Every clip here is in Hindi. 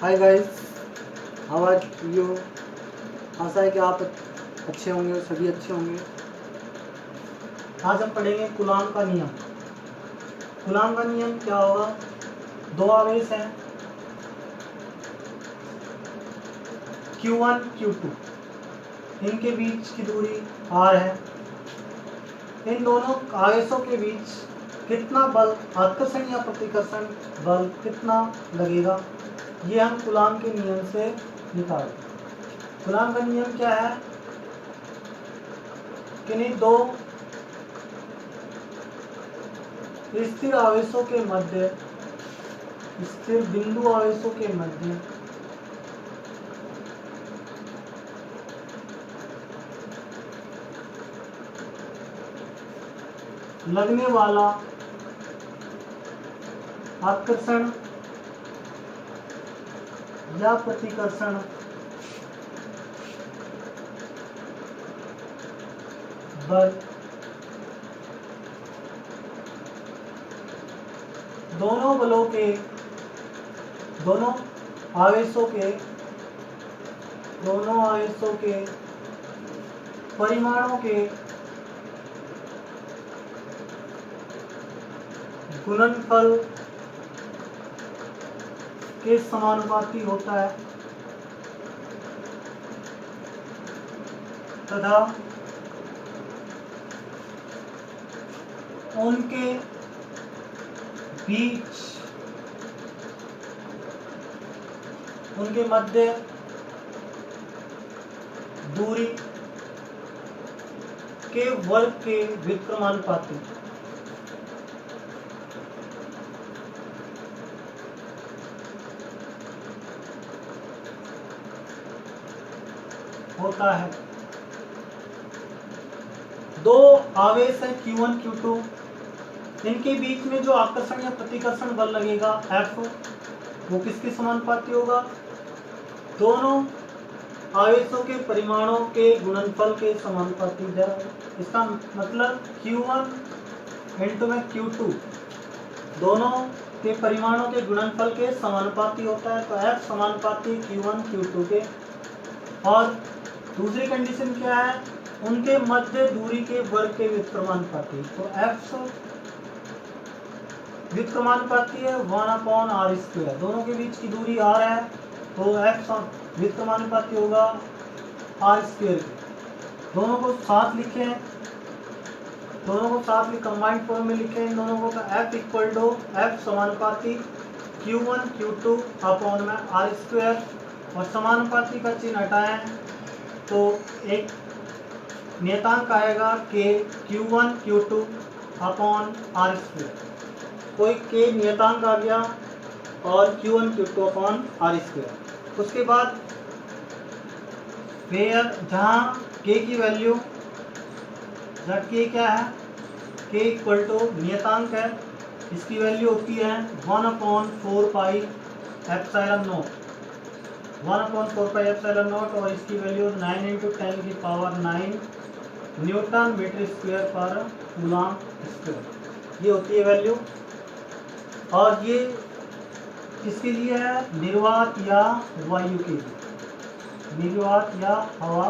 Hi guys, how are you. आशा है कि आप अच्छे होंगे, सभी अच्छे होंगे। आज हम पढ़ेंगे कूलाम का नियम। कूलाम का नियम क्या होगा? दो आवेश हैं Q1 Q2, इनके बीच की दूरी R है। इन दोनों आवेशों के बीच कितना बल, आकर्षण या प्रतिकर्षण बल कितना लगेगा, ये हम कूलाम के नियम से निकालेंगे। कूलाम का नियम क्या है? किन्हीं दो स्थिर आवेशों के मध्य, स्थिर बिंदु आवेशों के मध्य लगने वाला आकर्षण या प्रतिकर्षण बल दोनों बलों के, दोनों आवेशों के परिमाणों के गुणनफल के समानुपाती होता है तथा उनके बीच, उनके मध्य दूरी के वर्ग के व्युत्क्रमानुपाती होता है। दो आवेश है Q1 Q2, इनके बीच में जो आकर्षण या प्रतिकर्षण बल लगेगा F, वो किसके समानुपाती होगा? दोनों आवेशों के परिमाणों के गुणनफल के समानुपाती है। इसका मतलब Q1 इंटू में Q2 दोनों के परिमाणों के गुणनफल के समानुपाती होता है, तो F समानुपाती Q1 Q2 के। और दूसरी कंडीशन क्या है? उनके मध्य दूरी के वर्ग के व्युत्क्रमानुपाती, तो F व्युत्क्रमानुपाती है 1/r²। दोनों के बीच की दूरी r है, तो F व्युत्क्रमानुपाती होगा r² के। दोनों को साथ लिखें, दोनों को साथ में कंबाइंड फॉर्म में लिखें इन दोनों को, तो F इक्वल टू F समानुपाती Q1 Q2 अपॉन में r², और समानुपाती का चिन्ह हटाएं तो एक नियतांक आएगा K Q1 Q2 upon r²। कोई K नियतांक आ गया और Q1 Q2 अपॉन r²। उसके बाद वेयर जहाँ K की वैल्यू, जहाँ K क्या है? K इक्वल टू नियतांक है, इसकी वैल्यू होती है 1/4 एप्सिलॉन नॉट, 1/4 एप्सिलॉन नॉट, और इसकी वैल्यू 9 × 10⁹ न्यूटन मीटर स्क्वायर पर कूलाम स्क्वायर, ये होती है वैल्यू। और ये किसके लिए है? निर्वात या वायु के लिए, निर्वात या हवा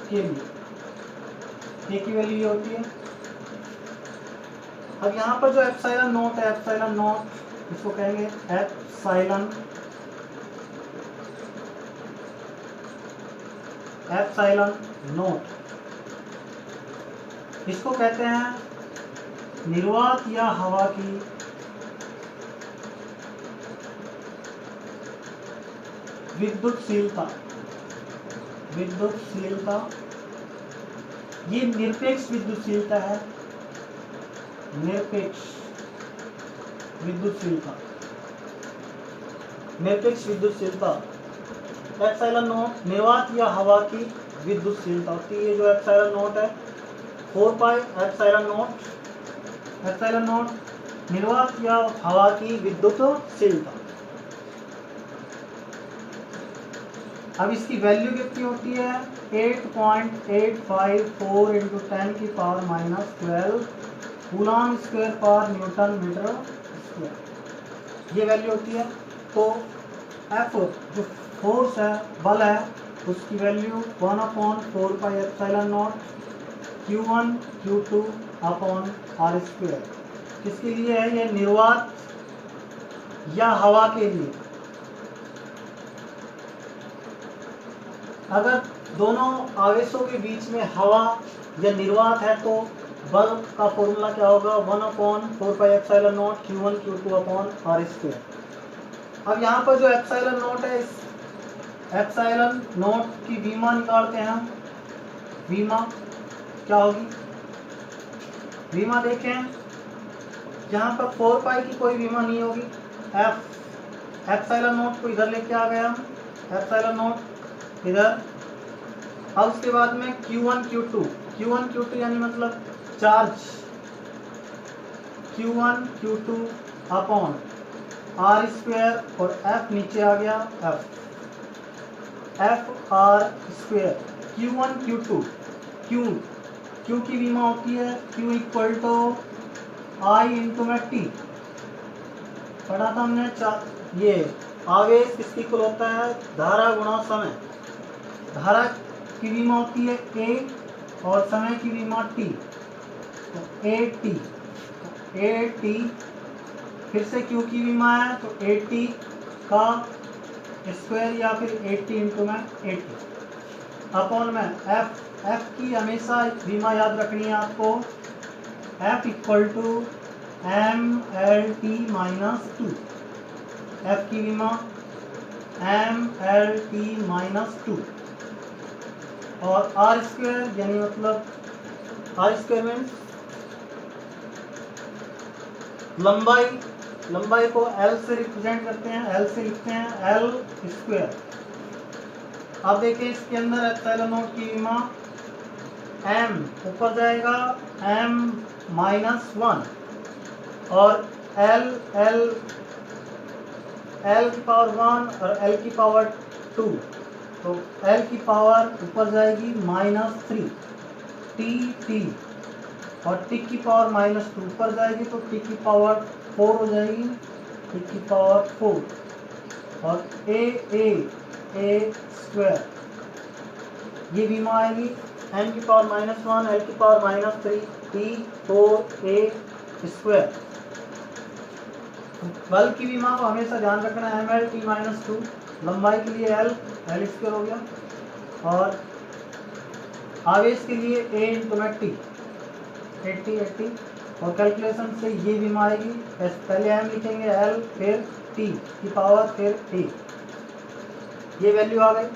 के लिए K की वैल्यू ये होती है। अब यहाँ पर जो एप्सिलॉन नॉट है, एप्सिलॉन नॉट इसको कहेंगे एप्सिलॉन नॉट, इसको कहते हैं निर्वात या हवा की विद्युतशीलता। विद्युतशीलता ये निरपेक्ष विद्युतशीलता है, निरपेक्ष विद्युतशीलता, निरपेक्ष विद्युतशीलता एप्सिलॉन नॉट निर्वात या हवा की विद्युतशीलता होती है। जो एप्सिलॉन नॉट है 4 एप्सिलॉन नॉट निर्वात या हवा की विद्युतशीलता। अब इसकी वैल्यू कितनी होती है? 8.854 × 10⁻⁻12 कूलाम स्क्वायर पर न्यूटन मीटर स्क्वायर, ये वैल्यू होती है। तो एफ जो फोर्स है, बल है, उसकी value 1/4πε0 Q1 Q2 upon R square. किसके लिए है ये? निर्वात या हवा के लिए। अगर दोनों आवेशों के बीच में हवा या निर्वात है तो बल का फॉर्मूला क्या होगा? 1/4πε0 Q1 Q2 upon R square. अब यहाँ पर जो एप्सिलॉन नॉट है, इस एप्सिलॉन नॉट की विमा निकालते हैं हम। विमा क्या होगी? विमा देखें, यहाँ पर 4π की कोई विमा नहीं होगी। एप्सिलॉन नॉट को इधर लेके आ गया हम, एप्सिलॉन नॉट इधर। अब उसके बाद में Q1 Q2 यानी मतलब charge, Q1 Q2 upon R square, और F नीचे आ गया, F are square. Q1 Q2, Q की विमा होती है Q equal to I into में T। पढ़ा था हमने। ये आवेश किसकी इक्वल होता है? धारा गुणा समय। धारा की विमा होती है A और समय की विमा T, तो AT। फिर से Q की विमा है तो AT का स्क्वायर या फिर AT इंटू में AT अपॉन में F की हमेशा विमा याद रखनी है आपको। F equal to MLT minus 2। F की विमा MLT माइनस 2, और आर स्क्वायर यानी मतलब आर स्क्वायर मीन्स लंबाई को L से रिप्रेजेंट करते हैं, L से लिखते हैं L स्क्वायर। अब देखिए इसके अंदर एप्सिलॉन नॉट की विमा M ऊपर जाएगा M-1, और L की पावर 1 और L की पावर 2, तो L की पावर ऊपर जाएगी -3 T, और T की पावर -2 ऊपर जाएगी तो T की पावर 4 हो जाएगी, T की पावर 4, और A स्क्वायर ये विमा आएगी M की पावर -1, L की पावर -3 T 4A स्क्वायर। बल की विमा को हमेशा ध्यान रखना है MLT -2, लंबाई के लिए L स्क्वायर हो गया, और आवेश के लिए A इंटू में T 80, और कैलकुलेशन से ये विमा आएगी। पहले M लिखेंगे L, फिर T की पावर, फिर A। ये वैल्यू आ गई।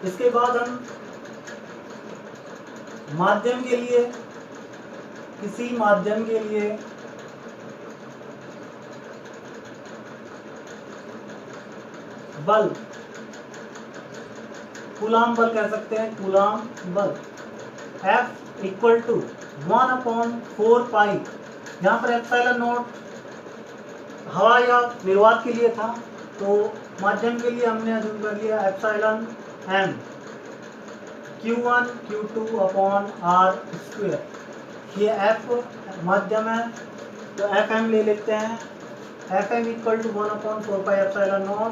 इसके बाद हम माध्यम के लिए, किसी माध्यम के लिए बल, कूलाम बल कह सकते हैं, कूलाम बल। F equal to 1/4π। यहाँ पर एप्सिलॉन नॉट हवा या निर्वात के लिए था, तो माध्यम के लिए हमने अज्यूम कर लिया epsilon M Q1 Q2 upon R square. ये F माध्यम है तो FM ले लेते हैं। FM equal to 1/4π epsilon naught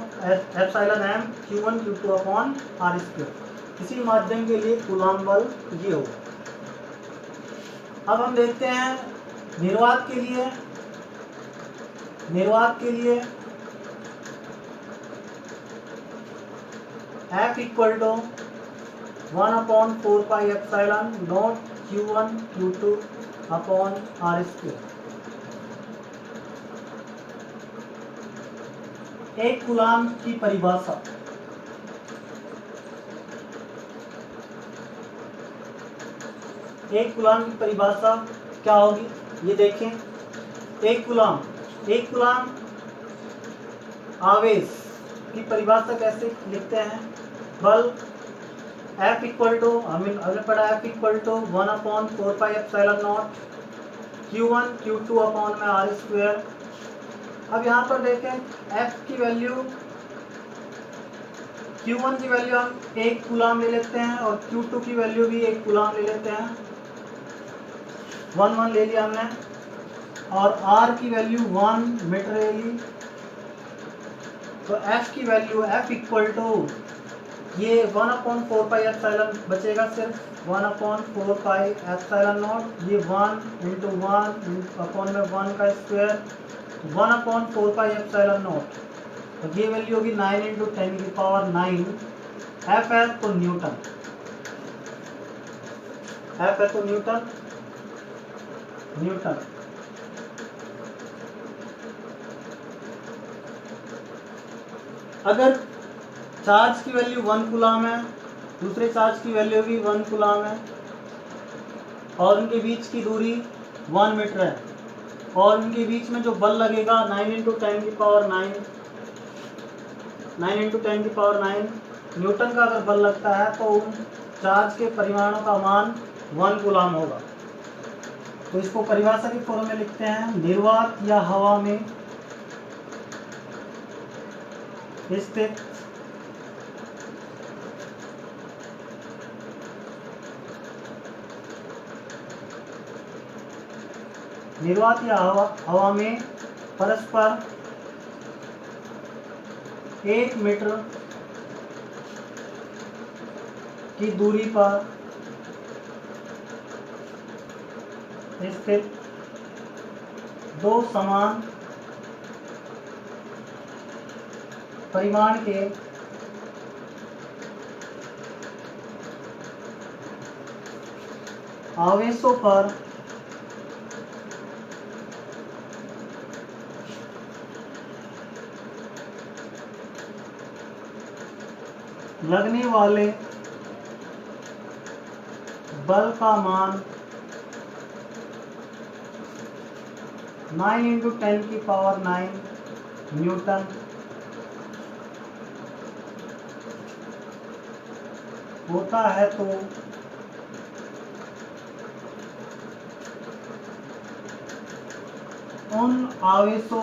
epsilon M Q1 Q2 upon R square. किसी माध्यम के लिए कूलाम बल ये होगा। अब हम देखते हैं निर्वात के लिए। F equal to 1/4π epsilon naught Q1 Q2 upon R square. एक कूलाम की परिभाषा। एक कूलाम की परिभाषा क्या होगी ये देखें। एक कूलाम आवेश की परिभाषा कैसे लिखते हैं? बल F इक्वल टू हमने पढ़ा F equal to 1/4πε0 Q1 Q2 upon में R स्क्वायर। अब यहाँ पर देखें F की वैल्यू, Q1 की वैल्यू हम 1 कूलाम ले लेते हैं और Q2 की वैल्यू भी 1 कूलाम ले लेते हैं, 1 1 ले लिया हमने, और R की वैल्यू 1 मीटर ले ली। तो F की वैल्यू F इक्वल टू ये 1/4πε बचेगा, सिर्फ 1/4πε0, ये 1 इंटू 1 अपॉन में 1 का स्क्वायर, 1/4πε0, और ये वैल्यू होगी 9 इंटू 10 की पावर 9। F है तो न्यूटन, F है तो न्यूटन, न्यूटन। अगर चार्ज की वैल्यू 1 कूलाम है, दूसरे चार्ज की वैल्यू भी 1 कूलाम है, और उनके बीच की दूरी 1 मीटर है, और उनके बीच में जो बल लगेगा 9 इंटू 10 की पावर 9, 9 इंटू 10 की पावर 9 न्यूटन का अगर बल लगता है तो उन चार्ज के परिमाणों का मान 1 कूलाम होगा। तो इसको परिभाषा के फॉर्म में लिखते हैं, निर्वात या हवा में स्थित निर्वात या हवा में परस्पर 1 मीटर की दूरी पर स्थित दो समान परिमाण के आवेशों पर लगने वाले बल का मान 9 इंटू 10 की पावर 9 न्यूटन होता है। तो उन आवेशों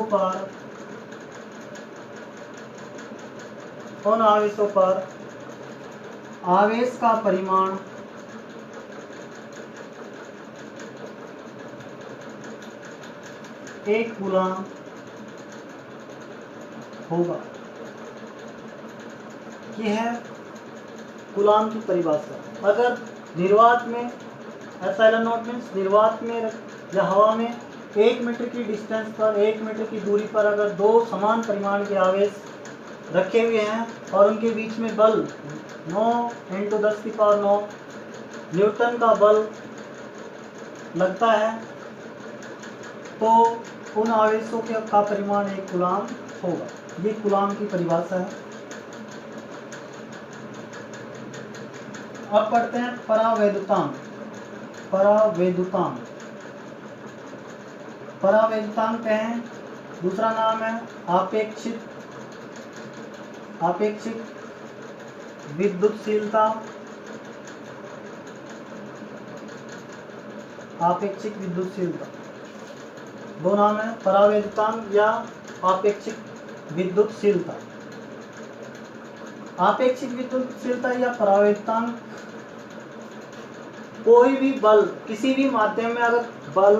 पर आवेश का परिमाण एक कूलाम होगा। यह है कूलाम की परिभाषा। अगर निर्वात में ε0 मीन्स निर्वात में या हवा में 1 मीटर की डिस्टेंस पर, 1 मीटर की दूरी पर अगर दो समान परिमाण के आवेश रखे हुए हैं और उनके बीच में बल 9 इंटू 10 की पावर 9 न्यूटन का बल लगता है, तो उन आवेशों का परिमाण 1 कूलाम होगा। ये कूलाम की परिभाषा है। अब पढ़ते हैं परावैद्युतांक। परावैद्युतांक कहें, दूसरा नाम है आपेक्षिक विद्युतशीलता। आपेक्षिक विद्युतशीलता दो नाम है, परावैद्युतांक या आपेक्षिक विद्युतशीलता। आपेक्षिक विद्युतशीलता या परावैद्युतांक कोई भी बल किसी भी माध्यम में, अगर बल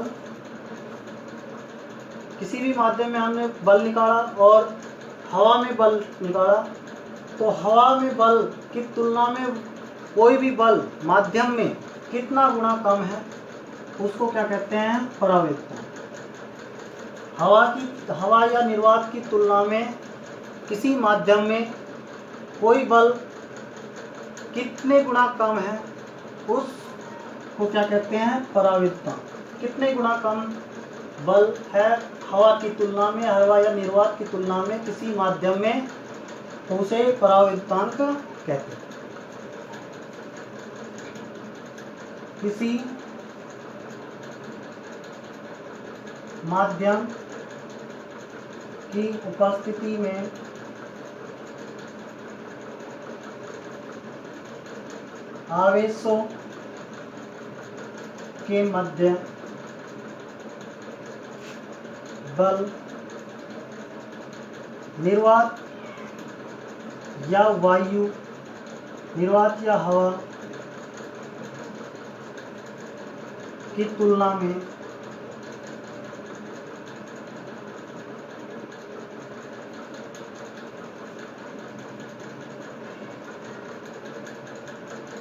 किसी भी माध्यम में हमने बल निकाला और हवा में बल निकाला, तो हवा में बल की तुलना में कोई भी बल माध्यम में कितना गुना कम है, उसको क्या कहते हैं, परावैद्युतांक। हवा या निर्वात की तुलना में किसी माध्यम में कोई बल कितने गुना कम है, उसको क्या कहते हैं, परावैद्युतांक। कितने गुना कम बल है हवा की तुलना में, हवा या निर्वात की तुलना में किसी माध्यम में, तो उसे परावैद्युतांक कहते हैं। किसी माध्यम की उपस्थिति में आवेशों के मध्य बल निर्वात या वायु, निर्वात या हवा की तुलना में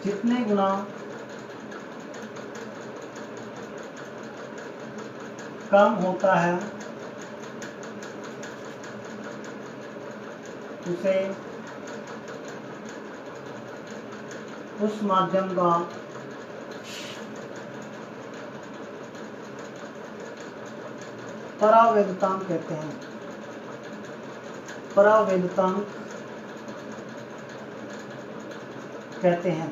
जितने गुना कम होता है उसे उस माध्यम का परावैद्युतांक कहते हैं। परावैद्युतांक कहते हैं।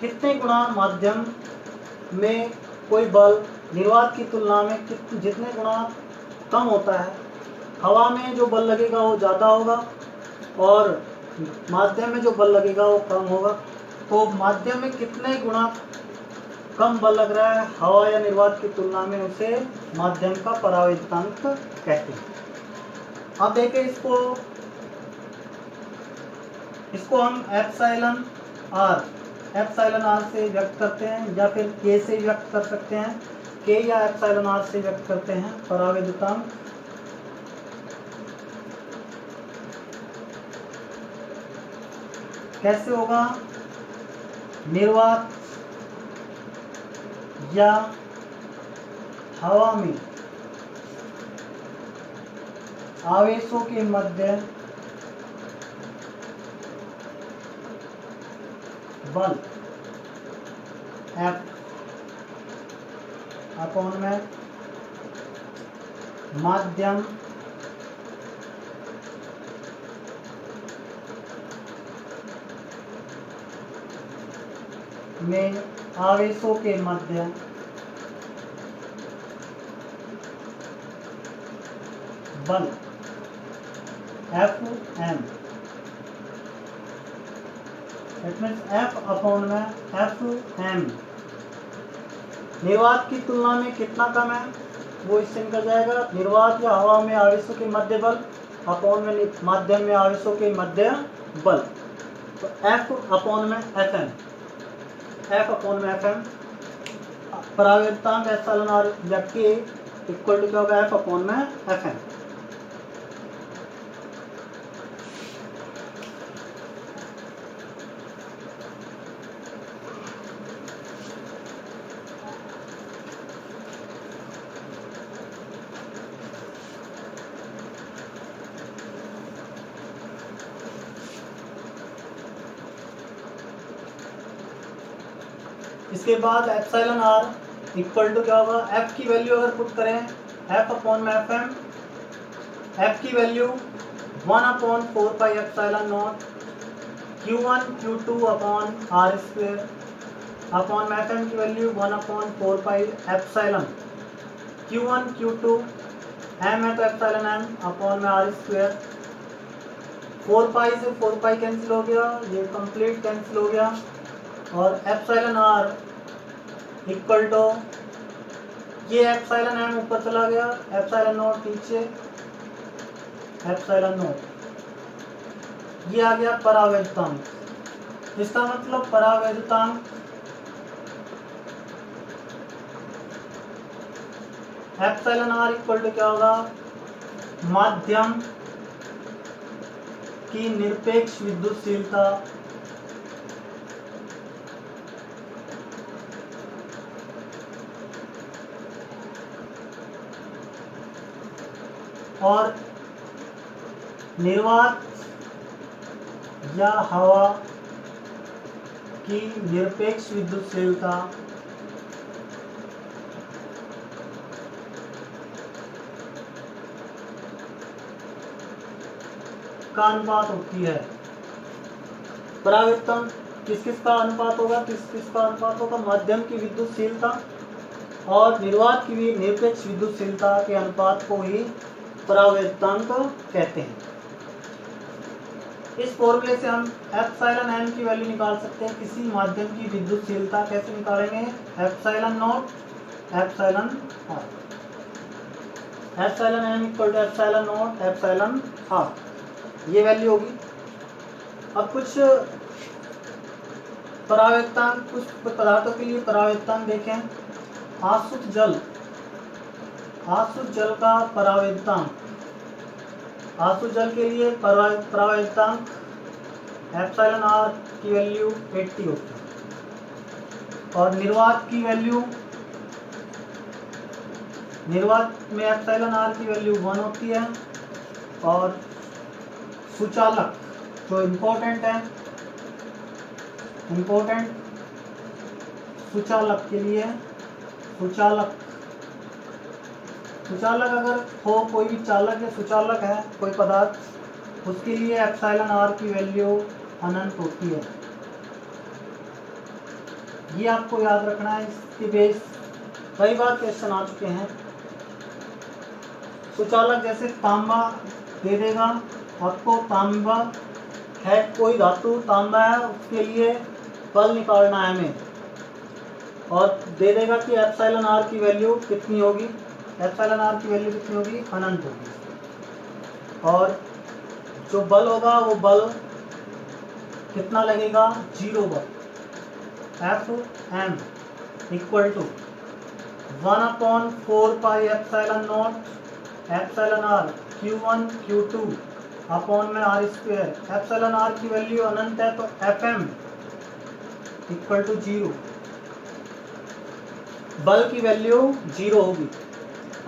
कितने गुना माध्यम में कोई बल निर्वात की तुलना में जितने गुना कम होता है, हवा में जो बल लगेगा वो ज़्यादा होगा और माध्यम में जो बल लगेगा वो कम होगा। तो माध्यम में कितने गुना कम बल लग रहा है हवा या निर्वात की तुलना में, उसे माध्यम का परावैद्युतांक कहते हैं। अब देखें इसको हम एप्सिलॉन आर से व्यक्त करते हैं या फिर के से व्यक्त कर सकते हैं। के या एप्सिलॉन आर से व्यक्त करते हैं परावैद्युतांक। कैसे होगा? निर्वात या हवा में आवेशों के मध्य बल F अपॉन में माध्यम में आवेशों के मध्य बल Fm, it means F upon में Fm निर्वात की तुलना में कितना कम है वो इससे निकल जाएगा। निर्वात या हवा में आवेशों के मध्य बल अपॉन में माध्यम में आवेशों के मध्य बल, तो F अपॉन में Fm, F अपॉन में Fm परावैद्युतांक एप्सिलॉन आर या K इक्वल टू क्या होगा? F अपॉन में Fm। इसके बाद एप्सिलॉन आर इक्वल टू क्या होगा? F की वैल्यू अगर पुट करें F अपॉन में Fm, F की value 1/4 pi epsilon naught Q1 Q2 upon R square upon में Fm की value 1/4 pi epsilon Q1 Q2 M है तो एप्सिलॉन M अपॉन में R स्क्वायर। 4 पाई से 4 पाई कैंसिल हो गया, ये कंप्लीट कैंसिल हो गया और एप्सिलॉन आर इक्वल टू ये एप्सिलॉन एम ऊपर चला गया, एप्सिलॉन नॉट नीचे, एप्सिलॉन नॉट ये आ गया परावैद्युतांक। इसका मतलब परावैद्युतांक एप्सिलॉन आर इक्वल टू क्या होगा? माध्यम की निरपेक्ष विद्युतशीलता और निर्वात या हवा की निरपेक्ष विद्युतशीलता का अनुपात होती है। परावैद्युतांक किस किस का अनुपात होगा? किस किस का अनुपात होगा? माध्यम की विद्युतशीलता और निर्वात की निरपेक्ष विद्युतशीलता के अनुपात को ही परावैद्युतांक कहते हैं। इस फॉर्मूले से हम एप्सिलॉन एम की वैल्यू निकाल सकते हैं। किसी माध्यम की विद्युतशीलता कैसे निकालेंगे? Epsilon naught epsilon R, epsilon M equal to epsilon naught epsilon R, ये वैल्यू होगी। अब कुछ परावर्तन, कुछ पदार्थों के लिए परावर्तन देखें। आसुत जल का परावर्तन, आसुत जल के लिए परावर्तन एप्सिलॉन आर की वैल्यू 80 होती है। और निर्वात की वैल्यू, निर्वात में एप्सिलॉन आर की वैल्यू 1 होती है। और सुचालक जो इम्पोर्टेंट है, इम्पोर्टेंट सुचालक के लिए, सुचालक अगर हो, कोई भी चालक या सुचालक है कोई पदार्थ, उसके लिए एप्सिलॉन आर की वैल्यू अनंत होती है। ये आपको याद रखना है। इसके बेस कई बार क्वेश्चन आ चुके हैं। सुचालक जैसे तांबा दे देगा आपको, तांबा है कोई धातु, तांबा है, उसके लिए बल निकालना है हमें, और दे देगा कि एप्सिलॉन आर की वैल्यू कितनी होगी, एप्सिलॉन आर की वैल्यू कितनी होगी? अनंत होगी। और जो बल होगा वो बल कितना लगेगा? 0 बल। F M equal to 1/4 pi epsilon naught epsilon R Q1 Q2 upon में आर स्क्वायर। एप्सिलॉन आर की वैल्यू अनंत है तो एफ एम इक्वल टू 0, बल की वैल्यू 0 होगी।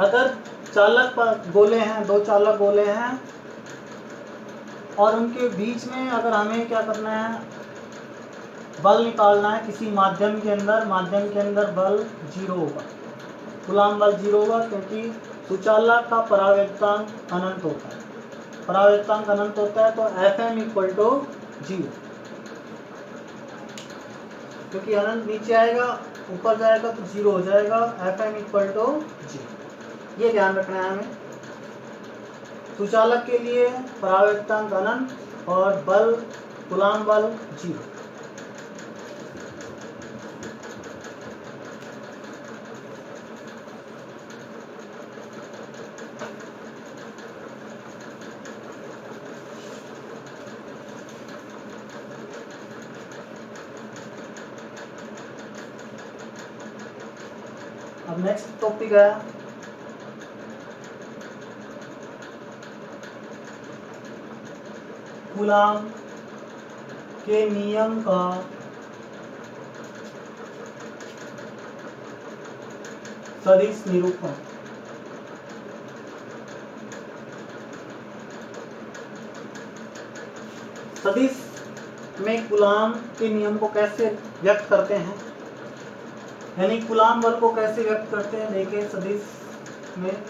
अगर चालक गोले हैं, दो चालक गोले हैं, और उनके बीच में अगर हमें क्या करना है? बल निकालना है किसी माध्यम के अंदर, माध्यम के अंदर बल 0 होगा, कूलॉम बल 0 होगा, क्योंकि सुचालक का परावर्तन अनंत होता है। परावर्तन अनंत होता है तो एफ एम इक्वल टू 0, क्योंकि अनंत नीचे आएगा, ऊपर जाएगा तो 0 हो जाएगा। एफ एम इक्वल टू 0, ये ध्यान रखना है हमें। सुचालक के लिए परावर्तन अनंत और बल, कूलॉम बल 0। अब नेक्स्ट टॉपिक है कूलॉम के नियम का सदिश निरूपण। सदिश में कूलॉम के नियम को कैसे व्यक्त करते हैं, यानी कूलॉम बल को कैसे व्यक्त करते हैं? देखिए सदिश में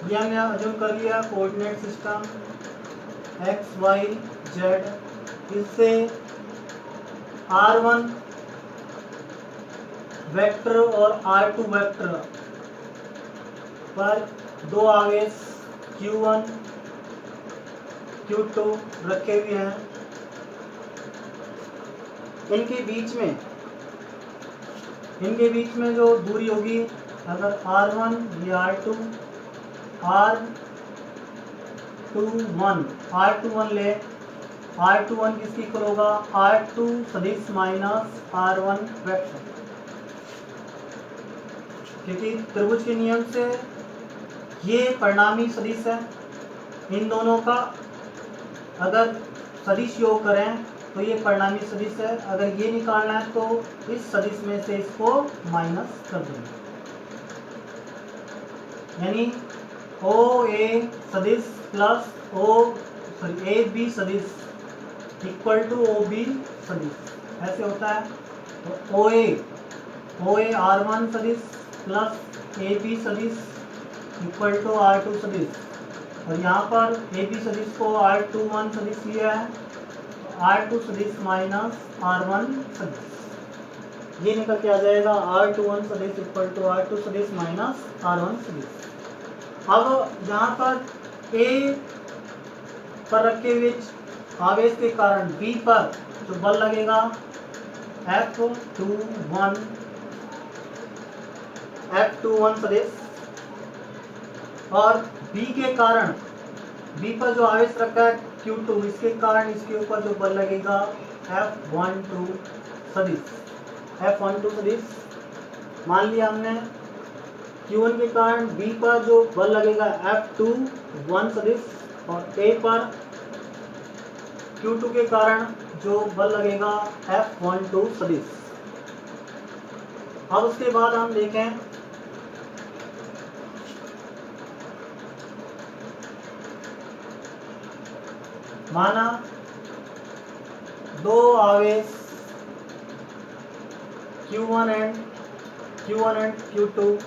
ये हमने अज्यूम कर लिया coordinate system x y z, इससे r1 वेक्टर और r2 वेक्टर पर दो आवेश q1 q2 रखे हुए हैं। इनके बीच में जो दूरी होगी, अगर r1 ये r2, r21 ले, r21 किसकी इक्वल होगा? r2 सदिश माइनस r1 वेक्टर, क्योंकि त्रिभुज के नियम से ये परिणामी सदिश है। इन दोनों का अगर सदिश योग करें तो ये परिणामी सदिश है। अगर ये निकालना है तो इस सदिश में से इसको माइनस कर देंगे, यानी ओ ए सदिश प्लस ए बी सदिश इक्वल टू ओ बी सदिश, ऐसे होता है। तो ओ ए r1 सदिश प्लस ए बी सदिश इक्वल टू r2 सदिश, और यहाँ पर ए बी सदिश को r21 सदिश लिया है, तो r2 सदिश माइनस r1 सदिश, ये निकल के आ जाएगा r21 सदिश इक्वल टू r2 सदिश माइनस r1 सदिश। अब यहाँ पर पर रखे हुए आवेश के कारण B पर जो बल लगेगा F21 सदिश, और B के कारण B पर जो आवेश रखा है Q2, इसके कारण इसके ऊपर जो बल लगेगा F12 सदिश। F12 सदिश मान लिया हमने। Q1 के कारण B पर जो बल लगेगा F21 सदिश, और A पर Q2 के कारण जो बल लगेगा F12 सदिश। अब उसके बाद हम देखें माना दो आवेश Q1 एंड Q2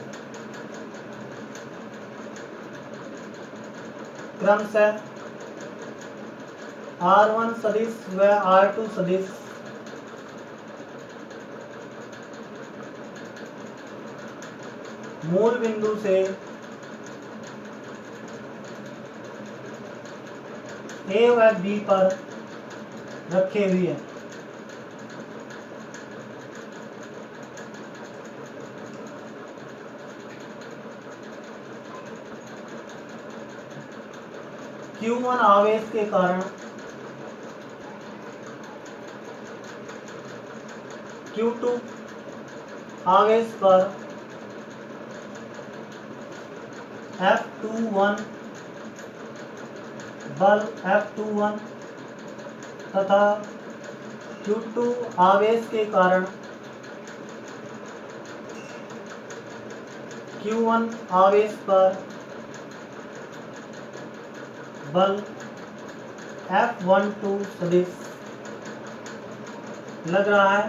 क्रमशः R1 सदिश व R2 सदिश मूल बिंदु से A व B पर रखे हुए हैं। Q1 आवेश के कारण Q2 आवेश पर F21 बल F21 तथा Q2 आवेश के कारण Q1 आवेश पर बल F12 सदिश लग रहा है।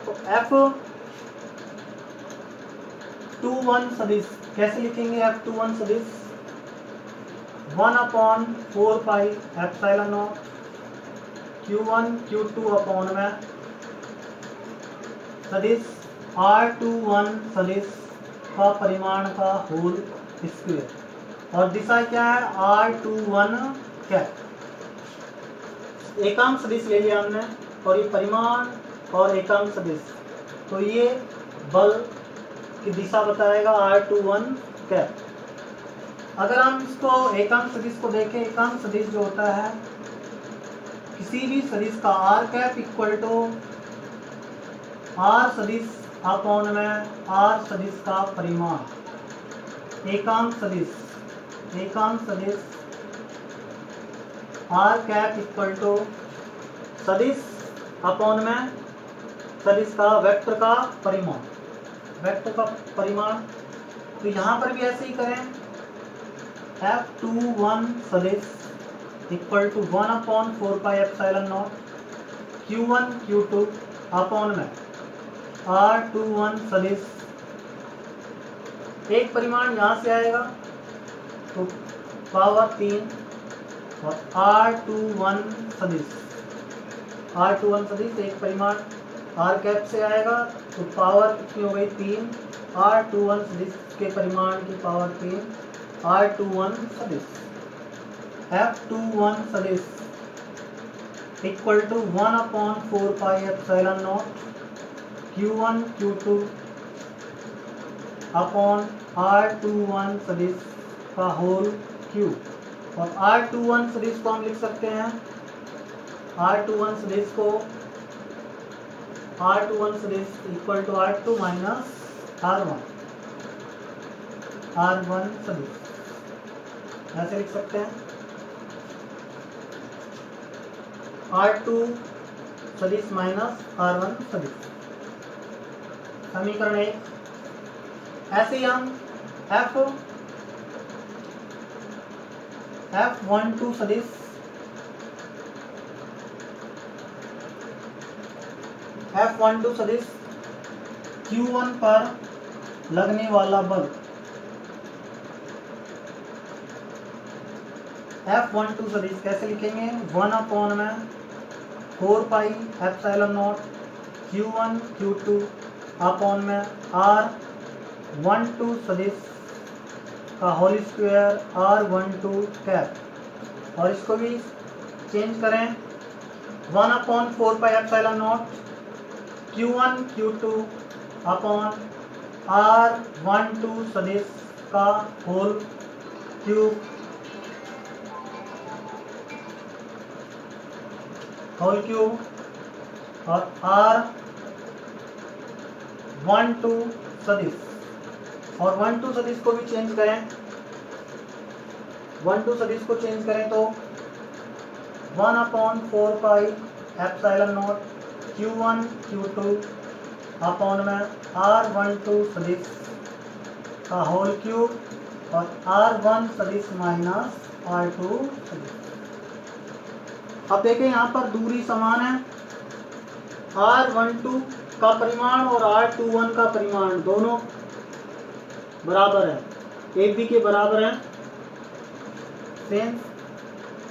तो F21 सदिश कैसे लिखेंगे? F21 सदिश 1/4 pi epsilon naught Q1 Q2 upon में सदिश R21 सदिश का परिमाण का होल स्क्वायर, और दिशा क्या है? R21 cap. एकांक सदिश ले लिया हमने, और ये परिमाण और एकांक सदिश, तो ये बल की दिशा बताएगा R21 कैप। अगर हम इसको एकांक सदिश को देखें, एकांक सदिश जो होता है किसी भी सदिश का R cap equal to R सदिश अपॉन में R सदिश का परिमाण। एकांक सदिश R कैप इक्वल टू सदिश अपॉन में सदिश का वेक्टर का परिमाण। तो यहाँ पर भी ऐसे ही करें। F21 सदिश equal to 1/4 pi epsilon naught Q1 Q2 upon में R21 सदिश। एक परिमाण यहाँ से आएगा तो पावर 3, और R21 सदिश एक परिमाण R कैप से आएगा तो पावर कितनी हो गई? 3। R21 सदिश के परिमाण की पावर 3 R21 सदिश। F21 सदिश equal to 1/4 pi epsilon naught Q1 Q2 upon R21 सदिश का होल क्यूब। और R21 सदिश को हम लिख सकते हैं, R21 सदिश equal to R2 minus R1 सदिश, ऐसे लिख सकते हैं। R2 सदिश माइनस R1 सदिश, समीकरण 1। ऐसे ही हम F12 सदिश Q1 पर लगने वाला बल F12 सदिश कैसे लिखेंगे? 1/4 pi epsilon naught Q1 Q2 upon में R12 सदिश का होल स्क्वायर R12 कैप, और इसको भी चेंज करें 1/4πε0 Q1 Q2 अपॉन R12 सदिश का होल क्यूब और R12 सदिश, और 12 सदिश को भी चेंज करें, 12 सदिश को चेंज करें तो 1/4πε0 Q1 Q2 अपॉन में R12 सदिश का होल क्यूब और R1 सदिश माइनस R2 सदिश। अब देखें यहाँ पर दूरी समान है, R12 का परिमाण और R21 का परिमाण दोनों बराबर है, एक बी के बराबर है सेम,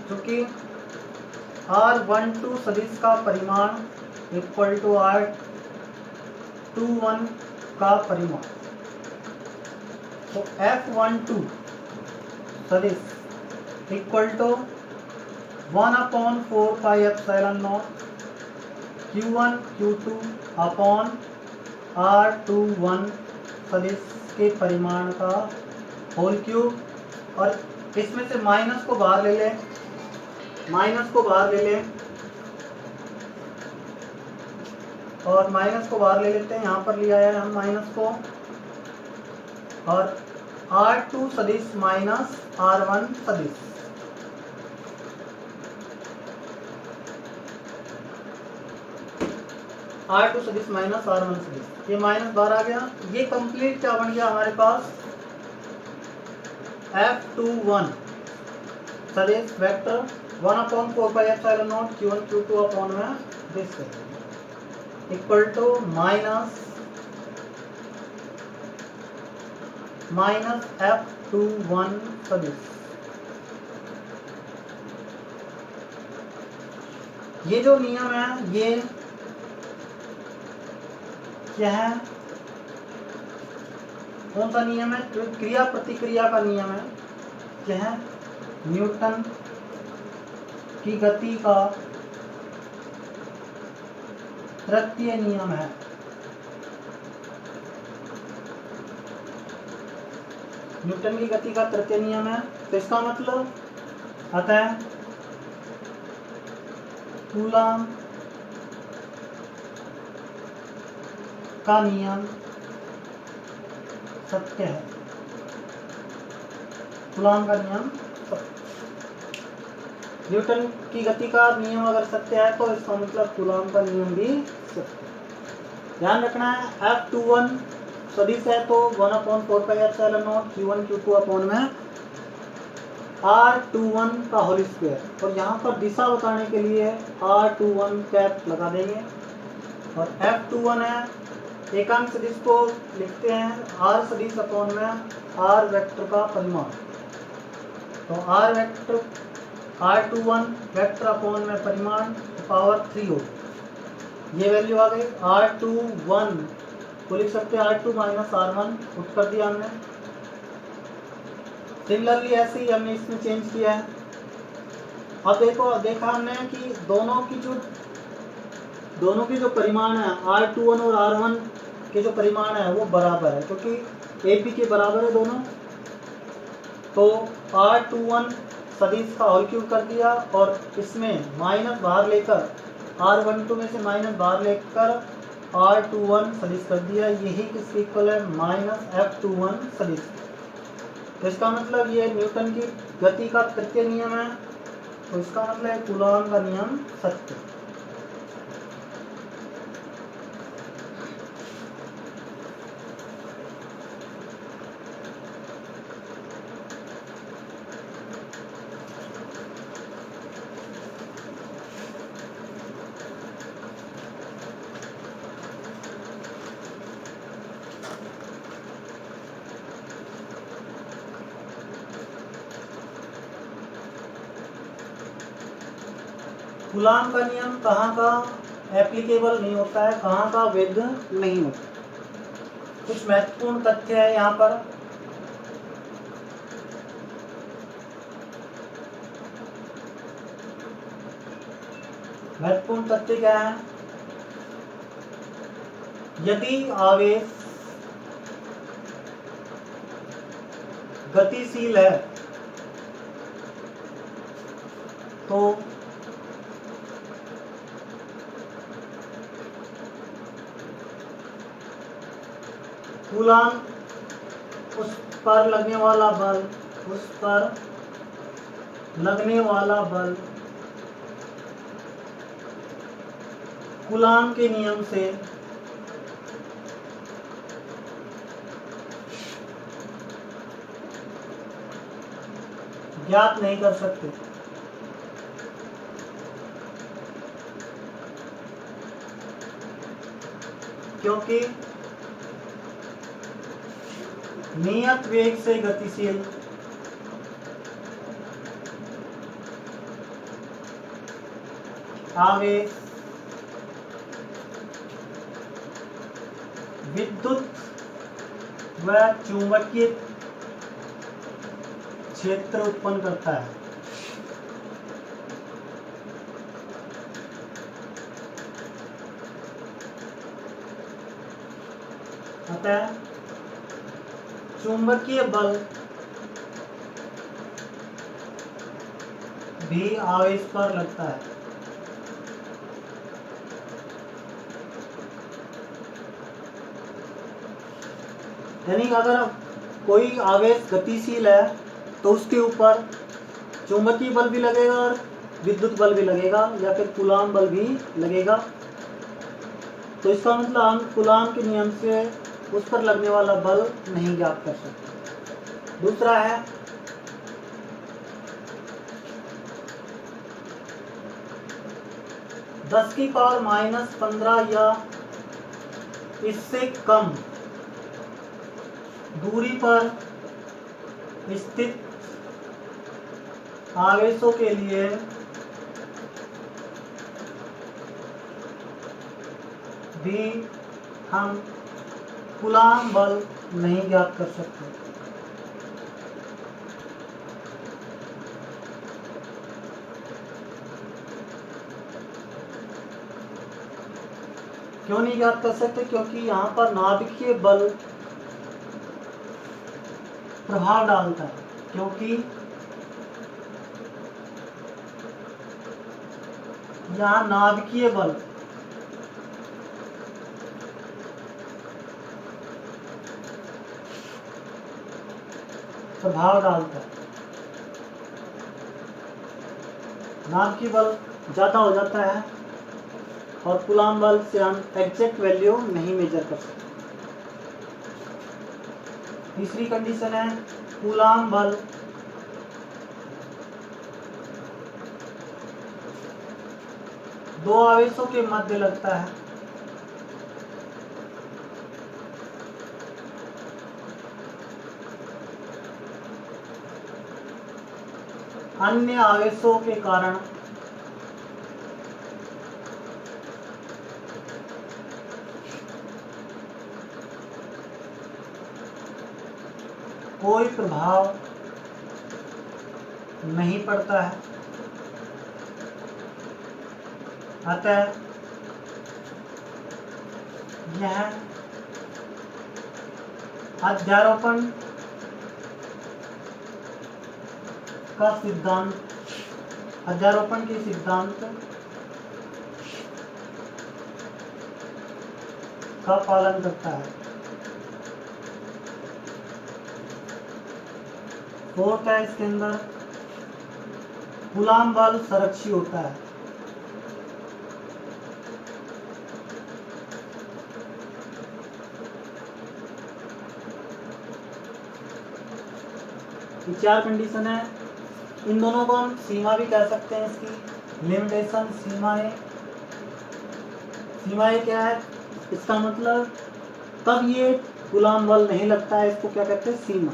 क्योंकि R12 सदिश का परिमाण इक्वल टू R21 का परिमाण, तो F12 सदिश equal to 1/4πε0 Q1 Q2 upon R21 सदिश के परिमाण का होल क्यूब, और इसमें से माइनस को बाहर ले लें, और माइनस को बाहर ले लेते हैं, यहाँ पर लिया है हम माइनस को, और R2 सदिश माइनस R1 सदिश, R2 सदिश माइनस R1 सदिश, ये माइनस बाहर आ गया। ये कंप्लीट क्या बन गया हमारे पास, F21 सदिश वेक्टर 1/4πε0 Q1 Q2 अपॉन में this equal to minus F21 सदिश। ये जो नियम है ये क्या है, कौन सा नियम है, क्रिया प्रतिक्रिया का नियम है, क्या है, न्यूटन की गति का तृतीय नियम है। न्यूटन की गति का तृतीय नियम है, तो इसका मतलब अतः कूलॉम का नियम सत्य है, कूलॉम का नियम सत्य। न्यूटन की गति का नियम अगर सत्य है तो इसका मतलब कूलॉम का नियम भी सत्य। ध्यान रखना है F21 सदिश है तो 1/4πε0 Q1 Q2 अपॉन में R21 का होल स्क्वायर, और यहाँ पर दिशा बताने के लिए R21 कैप लगा देंगे, और F21 है एकांक सदिश को लिखते हैं R सदिश अपॉन में R वेक्टर का परिमाण, तो R vector R21 vector upon में परिमाण पावर 3 हो, ये वैल्यू आ गई। R21 को लिख सकते हैं R2 माइनस R1, पुट कर दिया हमने। सिमिलरली ऐसे ही हमने इसमें चेंज किया है। अब देखा हमने कि दोनों की जो परिमाण है R21 और R1 के जो परिमाण है वो बराबर है, क्योंकि ए बी के बराबर है दोनों, तो R21 सदिश का होल क्यूब कर दिया, और इसमें माइनस बाहर लेकर R12 में से माइनस बाहर लेकर R21 सदिश कर दिया, यही किसके इक्वल है, माइनस F21 सदिश। तो इसका मतलब ये न्यूटन की गति का तृतीय नियम है, तो इसका मतलब है कूलॉम का नियम सत्य। कूलॉम का नियम कहाँ का एप्लीकेबल नहीं होता है, कहाँ का वैध नहीं होता। कुछ महत्वपूर्ण तथ्य है यहाँ पर। महत्वपूर्ण तथ्य क्या है? यदि आवेश गतिशील है तो कूलाम उस पर लगने वाला बल कूलाम के नियम से ज्ञात नहीं कर सकते। क्योंकि नियत वेग से गतिशील आवेश विद्युत व चुंबकीय क्षेत्र उत्पन्न करता है। अतः चुंबकीय बल भी आवेश पर लगता है। यानी अगर कोई आवेश गतिशील है तो उसके ऊपर चुंबकीय बल भी लगेगा और विद्युत बल भी लगेगा या फिर कूलाम बल भी लगेगा। तो इसका मतलब हम कूलाम के नियम से उस पर लगने वाला बल नहीं ज्ञात कर सकते। दूसरा है (10⁻⁻15 या इससे कम दूरी पर स्थित आवेशों के लिए भी हम कूलाम बल नहीं ज्ञात कर सकते। क्यों नहीं ज्ञात कर सकते? क्योंकि यहाँ पर नाभिकीय बल प्रभाव डालता है। क्योंकि यहाँ नाभिकीय बल प्रभाव डालता है। नाभिकीय बल ज्यादा हो जाता है और कूलाम बल से हम एग्जैक्ट वैल्यू नहीं मेजर कर सकते। तीसरी कंडीशन है कूलाम बल दो आवेशों के मध्य लगता है। अन्य आवेशों के कारण कोई प्रभाव नहीं पड़ता है। अतः यह अध्यारोपण के सिद्धांत का पालन करता है। फोर्थ है इसके अंदर कूलाम बल संरक्षी होता है। ये चार कंडीशन है। इन दोनों को हम सीमा भी कह सकते हैं। इसकी लिमिटेशन सीमाएं क्या है? इसका मतलब तब ये कूलाम बल नहीं लगता है, इसको क्या कहते हैं? सीमा।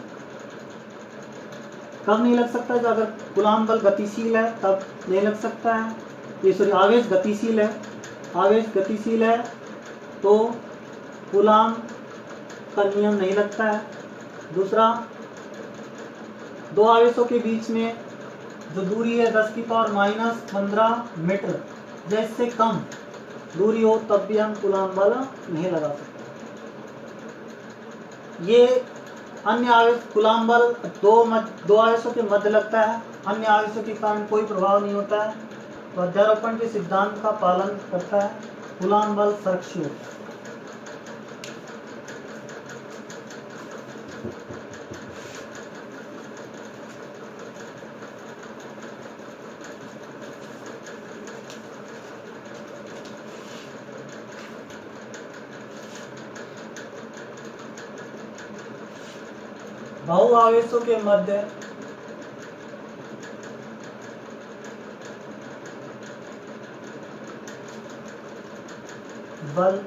कब नहीं लग सकता? जब अगर कूलाम बल गतिशील है तब नहीं लग सकता है। ये सॉरी आवेश गतिशील है तो कूलाम का नियम नहीं लगता है। दूसरा, दो आवेशों के बीच में जो दूरी है 10⁻⁻15 मीटर, या इससे कम दूरी हो तब भी हम कूलाम बल नहीं लगा सकते। ये अन्य आवेश कूलाम बल दो आवेशों के मध्य लगता है, अन्य आवेशों के कारण कोई प्रभाव नहीं होता है, तो अध्यारोपण के सिद्धांत का पालन करता है। कूलाम बल संरक्षित बहु आवेशों के मध्य बल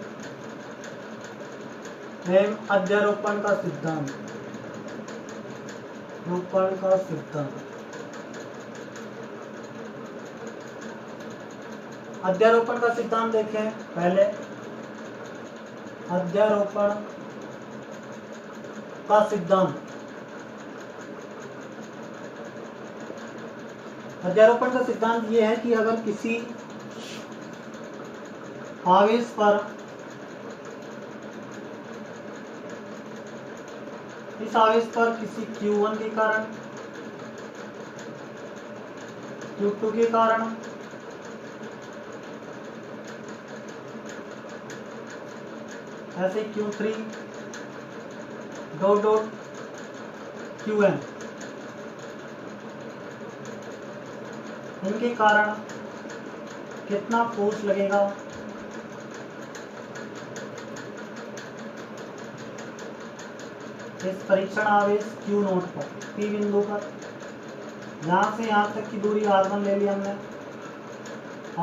एवं अध्यारोपण का सिद्धांत। रोपण का सिद्धांत अध्यारोपण का सिद्धांत देखें पहले। अध्यारोपण का सिद्धांत, अध्यारोपण का सिद्धांत ये है कि अगर किसी आवेश पर इस आवेश पर किसी Q1 के कारण, Q2 के कारण ऐसे Q3 डॉट डॉट Qn, इनके कारण कितना फोर्स लगेगा, इस परीक्षण आवेश Q0 पर P बिंदु पर, यहाँ से यहाँ तक की दूरी R1 ले ली हमने,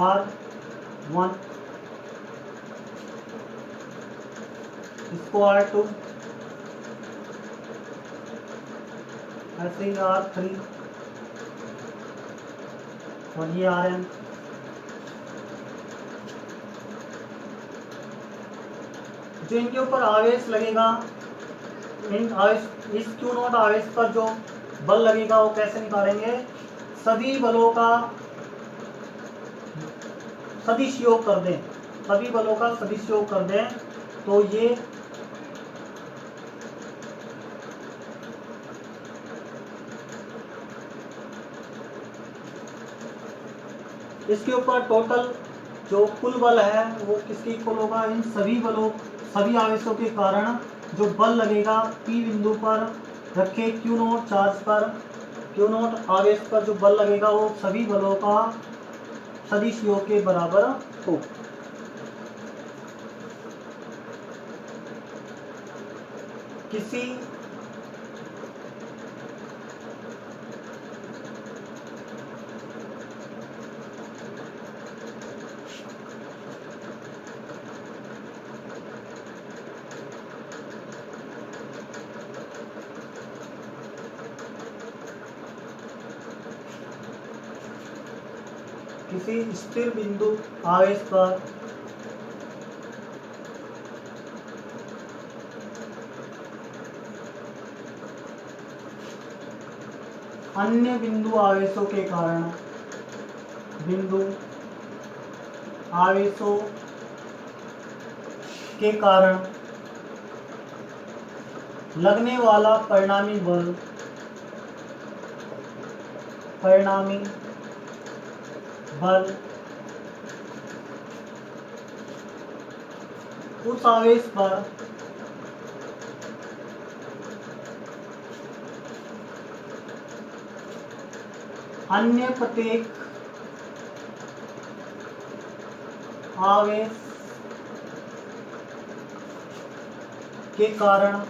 R1, इसको R2, ऐसे ही R3 और ये Rn। जो इनके ऊपर आवेश लगेगा, इन आवेश, इस Q0 आवेश पर जो बल लगेगा वो कैसे निकालेंगे, सभी बलों का सदिश योग कर दें, सभी बलों का सदिश योग कर दें, तो ये इसके ऊपर टोटल जो कुल बल है वो किसके इक्वल होगा, इन सभी बलों, सभी आवेशों के कारण जो बल लगेगा P बिंदु पर रखे Q0 चार्ज पर, Q0 आवेश पर जो बल लगेगा वो सभी बलों का सदिश योग के बराबर हो। किसी स्थिर बिंदु आवेश पर अन्य बिंदु आवेशों के कारण, बिंदु आवेशों के कारण लगने वाला परिणामी बल, उस आवेश पर अन्य प्रत्येक आवेश के कारण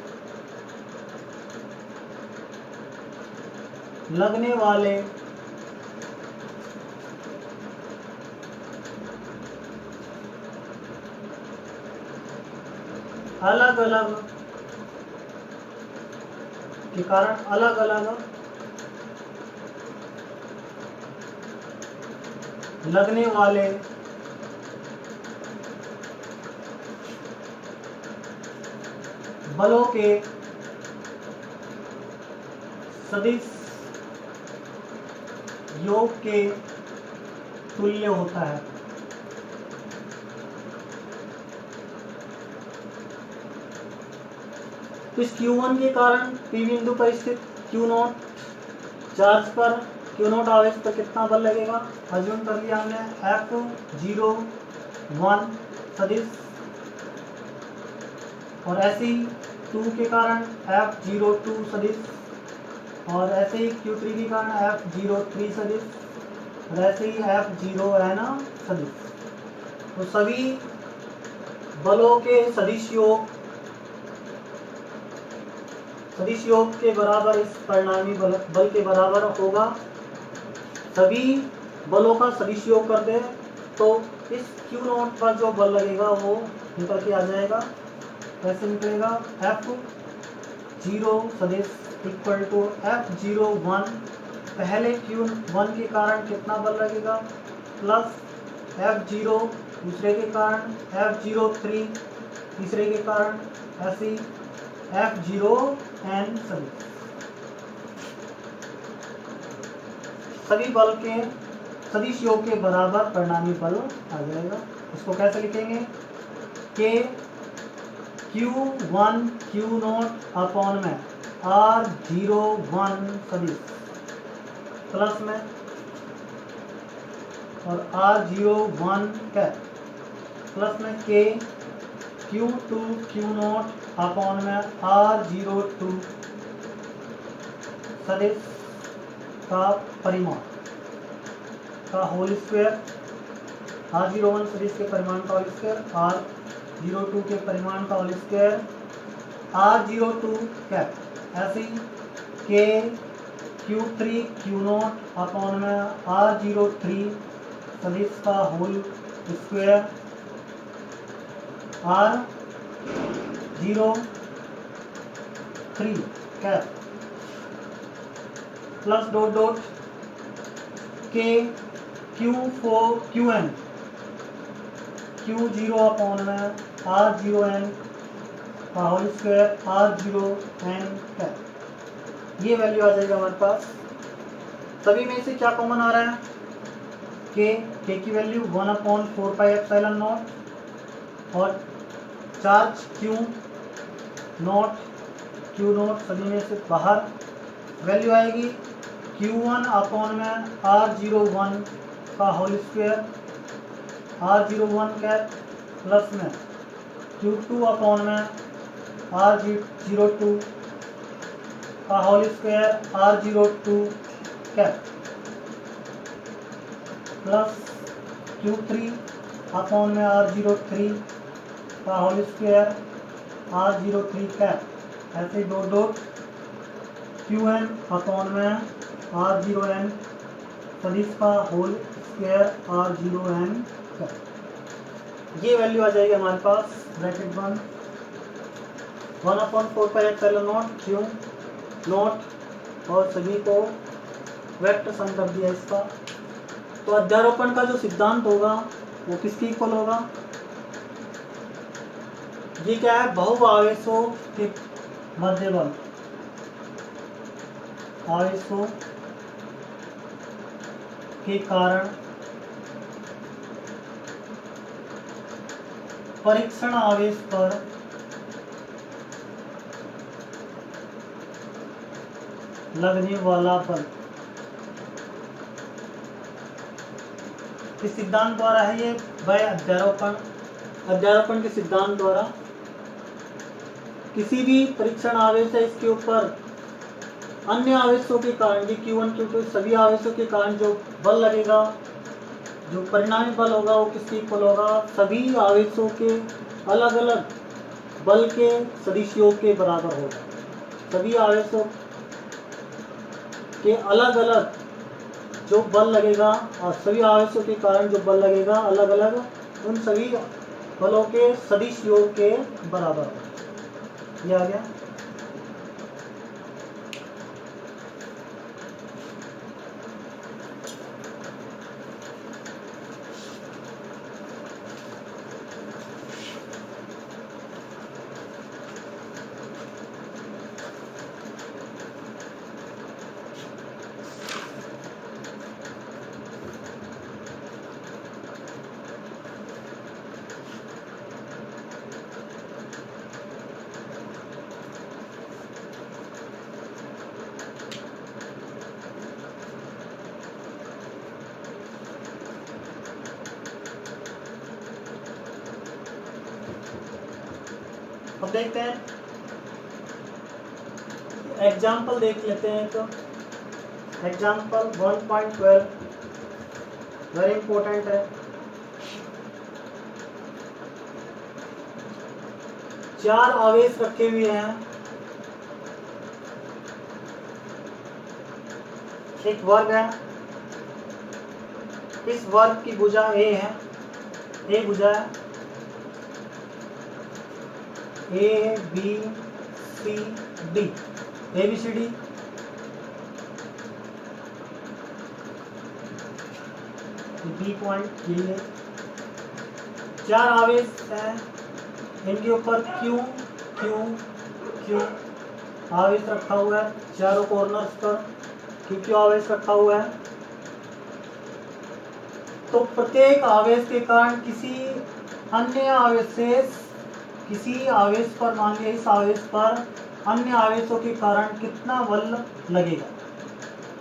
लगने वाले अलग अलग के कारण अलग अलग लगने वाले बलों के सदिश योग के तुल्य होता है। इस Q1 के कारण P बिंदु पर स्थित Q0 चार्ज पर Q0 आवेश पर कितना बल लगेगा? अज्यूम कर लिया हमने F01 सदिश, और ऐसे ही 2 के कारण F02 सदिश, और ऐसे ही Q3 के कारण F03 सदिश, और ऐसे ही F0n सदिश। तो सभी बलों के सदिश योग के बराबर इस परिणामी बल के बराबर होगा। सभी बलों का सदिश योग कर दे तो इस Q0 पर जो बल लगेगा वो निकल के आ जाएगा। कैसे निकलेगा? F0 सदिश इक्वल टू F01 पहले Q1 के कारण कितना बल लगेगा प्लस F0 दूसरे के कारण, F03 तीसरे के कारण, ऐसे F0n सभी बल के सदिश योग के बराबर परिणामी बल आ जाएगा। इसको कैसे लिखेंगे? K Q1 Q0 अपॉन में R01 सदिश प्लस में और R01 कैप प्लस में K Q2 Q0 अपॉन में R02 सदिश का परिमाण का होल स्क्वायर, R01 सदिश के परिमाण का होल स्क्वायर, R02 के परिमाण का होल स्क्वायर, R02 कैप, ऐसे ही K Q3 Q0 अपॉन में R03 सदिश का whole square, R03 cap plus dot dot K Q4 Qn Q0 upon में R0n का होल स्क्वायर, R0n कैप। ये वैल्यू आ जाएगा हमारे पास। सभी में से क्या कॉमन आ रहा है? K की वैल्यू 1/4πε0 और चार्ज Q0 सभी में से बाहर वैल्यू आएगी Q1 अपॉन में R01 का whole square, R01 cap plus में Q2 अपॉन में R02 का whole square, R02 cap plus Q3 upon में R03 का होल स्क्वायर, R03 कैप, ऐसे डॉट डॉट Qn अपॉन में R0n सदिश का होल स्क्वायर, R0n कैप। ये वैल्यू आ जाएगी हमारे पास ब्रैकेट 1/4πε0 Q0 और सभी को वेक्टर सम कर दिया इसका। तो अध्यारोपण का जो सिद्धांत होगा वो किसके इक्वल होगा? ये क्या है? बहुआवेशों के मध्य बल, आवेशों के कारण परीक्षण आवेश पर लगने वाला बल। इस सिद्धांत द्वारा है ये वह अध्यारोपण के सिद्धांत द्वारा किसी भी परीक्षण आवेश है इसके ऊपर अन्य आवेशों के कारण भी Q1 Q2 सभी आवेशों के कारण जो बल लगेगा, जो परिणामी बल होगा वो किसके इक्वल होगा? सभी आवेशों के अलग अलग बल के सदिश योग के बराबर होगा। सभी आवेशों के अलग अलग जो बल लगेगा और सभी आवेशों के कारण जो बल लगेगा अलग अलग उन सभी बलों के सदिश योग के बराबर होगा। ये आ गया। अब देखते हैं एग्जाम्पल देख लेते हैं। तो एग्जाम्पल 1.12 वेरी इंपॉर्टेंट है। चार आवेश रखे हुए हैं, एक वर्ग है, इस वर्ग की भुजा ए है, ए भुजा है, A B C D, A B C D, B point ये है। चार आवेश हैं, इनके ऊपर क्यू क्यू क्यू आवेश रखा हुआ है, चारों कॉर्नर्स पर क्यू क्यू आवेश रखा हुआ है। तो प्रत्येक आवेश के कारण किसी अन्य आवेश से, किसी आवेश पर, मान लिया इस आवेश पर अन्य आवेशों के कारण कितना बल लगेगा।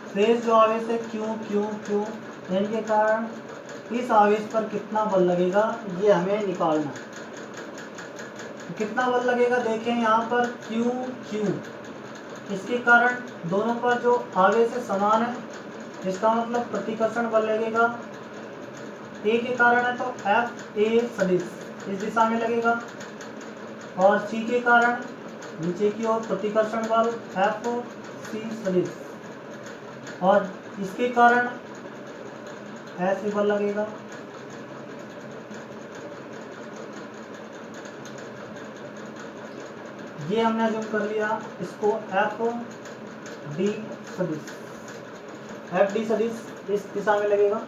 शेष जो आवेश है क्यू क्यू क्यू, इनके कारण इस आवेश पर कितना बल लगेगा, ये हमें निकालना है। कितना बल लगेगा देखें यहाँ पर क्यू क्यू, इसके कारण दोनों पर जो आवेश है समान है, इसका मतलब प्रतिकर्षण बल लगेगा। ए के कारण है तो एफ ए सदिश इस दिशा में लगेगा, और सी के कारण नीचे की ओर प्रतिकर्षण बल एफ सी सदिश, और इसके कारण ऐसे बल लगेगा। ये हमने जो कर लिया, इसको एफ डी सदिश, एफ डी सदिश इस दिशा में लगेगा।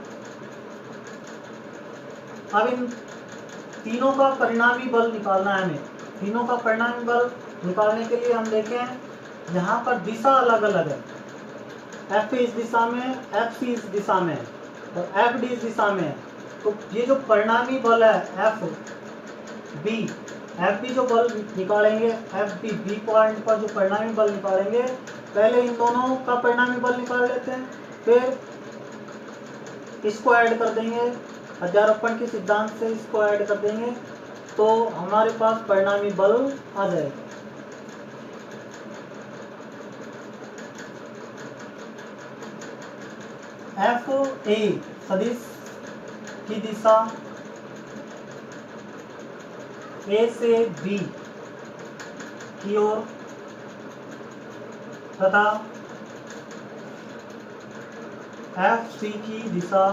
अब इन तीनों का परिणामी बल निकालना है हमें। तीनों का परिणामी बल निकालने के लिए हम देखें यहाँ पर दिशा अलग अलग है, एफ इस दिशा में, एफ सी इस दिशा में है, और एफ डी इस दिशा में है। तो ये जो परिणामी बल है एफ बी जो बल निकालेंगे, एफ बी पॉइंट पर जो परिणामी बल निकालेंगे, पहले इन दोनों का परिणामी बल निकाल लेते हैं, फिर इसको ऐड कर देंगे, अध्यारोपण के सिद्धांत से इसको ऐड कर देंगे, तो हमारे पास परिणामी बल आ जाएगा। एफ ए सदिश की दिशा ए से बी की ओर तथा एफ सी की दिशा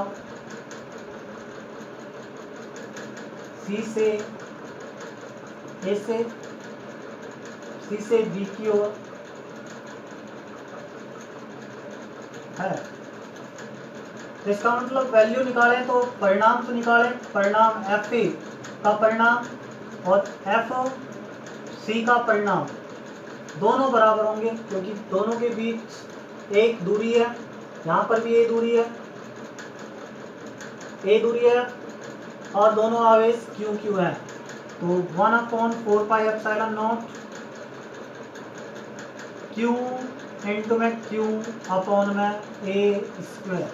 सी से ए से सी से बी की ओर है। तो इसका मतलब वैल्यू निकालें तो परिणाम तो निकालें, परिणाम एफ ए का परिणाम और एफ सी का परिणाम दोनों बराबर होंगे, क्योंकि दोनों के बीच एक दूरी है, यहाँ पर भी ए दूरी है और दोनों आवेश क्यू क्यू है। तो 1/4πε0 क्यू इंटू में क्यू अपॉन में ए स्क्वायर,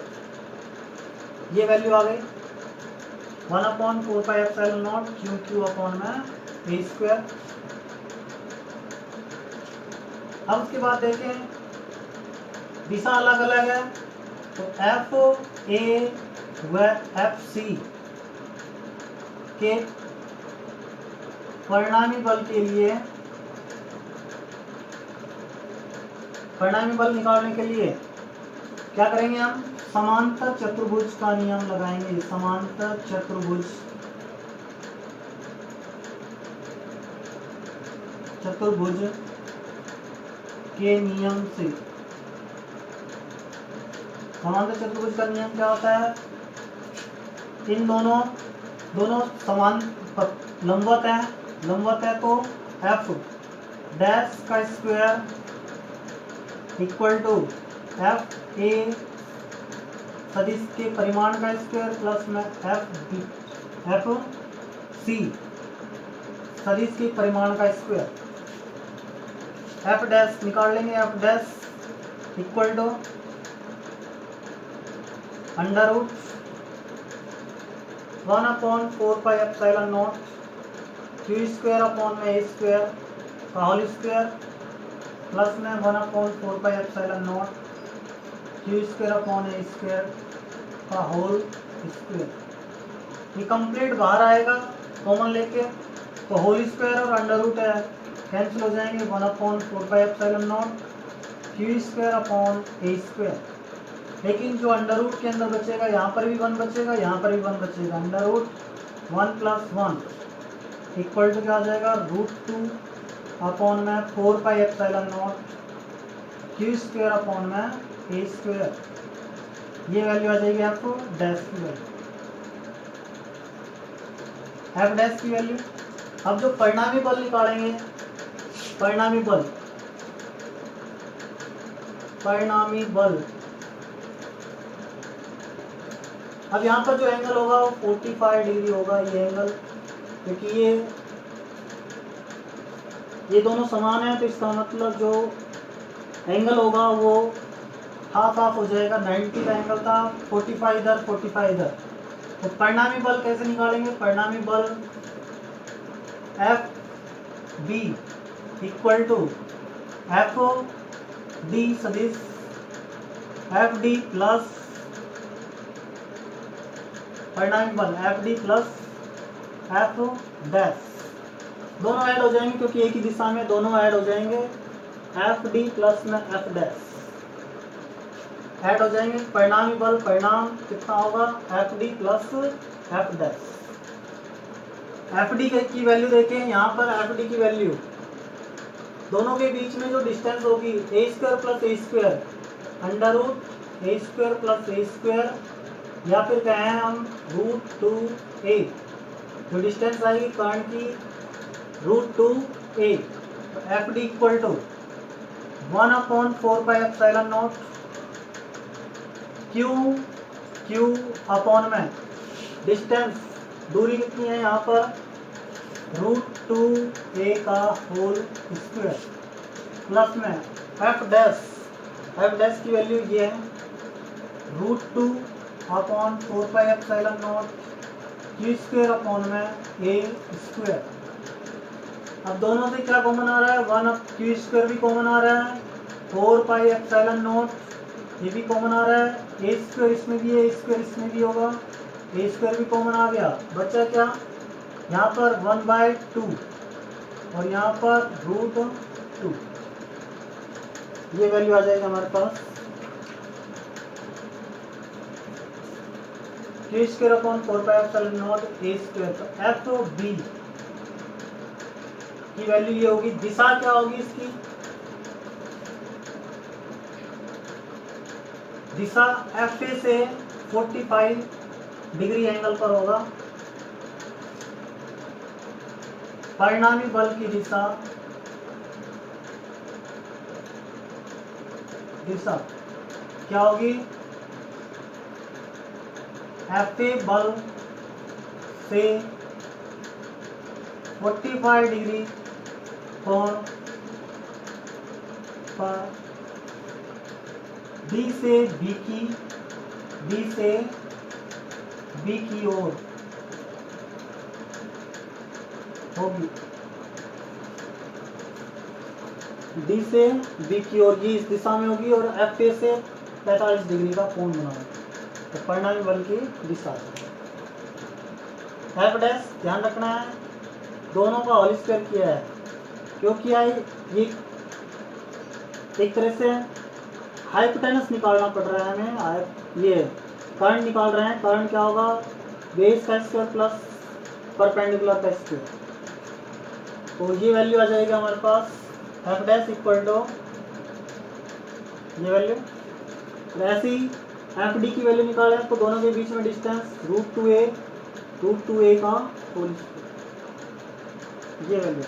ये वैल्यू आ गई 1/4πε0 क्यू क्यू अपॉन में ए स्क्वायर। अब उसके बाद देखें दिशा अलग अलग है, तो एफ ए व एफ सी के परिणामी बल के लिए, परिणामी बल निकालने के लिए क्या करेंगे, हम समांतर चतुर्भुज का नियम लगाएंगे। समांतर चतुर्भुज के नियम से, समांतर चतुर्भुज का नियम क्या होता है, इन दोनों समान लंबवत है, तो एफ डैश का square equal to F A सदिश के परिमाण का स्क्वायर प्लस में एफ सी सदिश के परिमाण का स्क्वायर। एफ डैश निकाल लेंगे, F dash equal to √1/4πε0 Q square upon में ए स्क्वायर का होल स्क्वायर प्लस में 1/4πε0 Q square upon A square का होल स्क्वायर। ये कंप्लीट बाहर आएगा कॉमन लेके, तो होल स्क्वायर और अंडर रूट है कैंसिल हो जाएंगे, 1/4πε0 Q square upon A square. लेकिन जो अंडर रूट के अंदर बचेगा, यहाँ पर भी 1 बचेगा, यहाँ पर भी 1 बचेगा, अंडर रूट 1 + 1 इक्वल टू क्या आ जाएगा, √2 अपॉन में 4πε0 क्यू स्क्वायर अपॉन में ए स्क्वायर। ये वैल्यू आ जाएगी आपको डैश की वैल्यू, एफ डैश की वैल्यू। अब जो परिणामी बल निकालेंगे, परिणामी बल अब यहाँ पर जो एंगल होगा वो 45 डिग्री होगा, ये एंगल, क्योंकि ये दोनों समान है, तो इसका मतलब जो एंगल होगा वो हाफ हाफ हो जाएगा। 90 का एंगल था, 45 इधर 45 इधर। तो परिणामी बल कैसे निकालेंगे, परिणामी बल F B equal to F D सदिश एफ डी प्लस परिणामी बल F D plus F dash, दोनों ऐड हो जाएंगे क्योंकि एक ही दिशा में दोनों ऐड हो जाएंगे, एफ डी प्लस में एफ डैश ऐड हो जाएंगे। परिणामी बल परिणाम कितना होगा, F D plus F dash. F D की वैल्यू देखें, यहाँ पर एफ डी की वैल्यू दोनों के बीच में जो डिस्टेंस होगी ए स्क्वायर प्लस ए स्क्वायर अंडर रूट ए स्क्वायर प्लस ए स्क्वायर, या फिर कहें हम √2a, जो डिस्टेंस आएगी कर्ण की √2a। F D equal to 1/4πε0 Q upon में डिस्टेंस, दूरी कितनी है यहाँ पर, √2a का होल स्क्वायर प्लस में एफ डैश की वैल्यू ये है √2/4πε0 क्यू स्क्वायर अपॉन में ए स्क्वायर। अब दोनों से क्या कॉमन आ रहा है, 1 क्यू स्क्वायर भी कॉमन आ रहा है, 4πε0 ये भी कॉमन आ रहा है, ए स्क्वायर इसमें भी है, ए स्क्वायर इसमें भी होगा, ए स्क्वायर भी कॉमन आ गया। बचा क्या, यहाँ पर 1/2 और यहाँ पर √2, ये वैल्यू आ जाएगा हमारे पास क्यू स्क्वायर अपॉन 4πε0 ए स्क्वायर। तो एफ बी की वैल्यू ये होगी, दिशा क्या होगी इसकी, दिशा एफ ए से 45 डिग्री एंगल पर होगा। परिणामी बल की दिशा क्या होगी, एफ ए बल से 45 डिग्री कोण पर बी से बी की ओर होगी, डी से बी की ओर ये इस दिशा में होगी और एफ ए से 45 डिग्री का कोण बनाओ। तो परिणामी बल की दिशा एफ डैश ध्यान रखना है, दोनों का होल स्क्वायर किया है, क्योंकि ये एक तरह से हाइपोटेनस निकालना पड़ रहा है हमें, ये कर्ण निकाल रहे हैं। कर्ण क्या होगा, बेस का स्क्वायर प्लस परपेंडिकुलर का स्क्वायर। तो ये वैल्यू आ जाएगी हमारे पास एफ डैश इक्वल टू ये वैल्यू। ऐसे ही एफ डी की वैल्यू निकाले तो दोनों के बीच में डिस्टेंस √2a का होल स्क्वायर, ये वैल्यू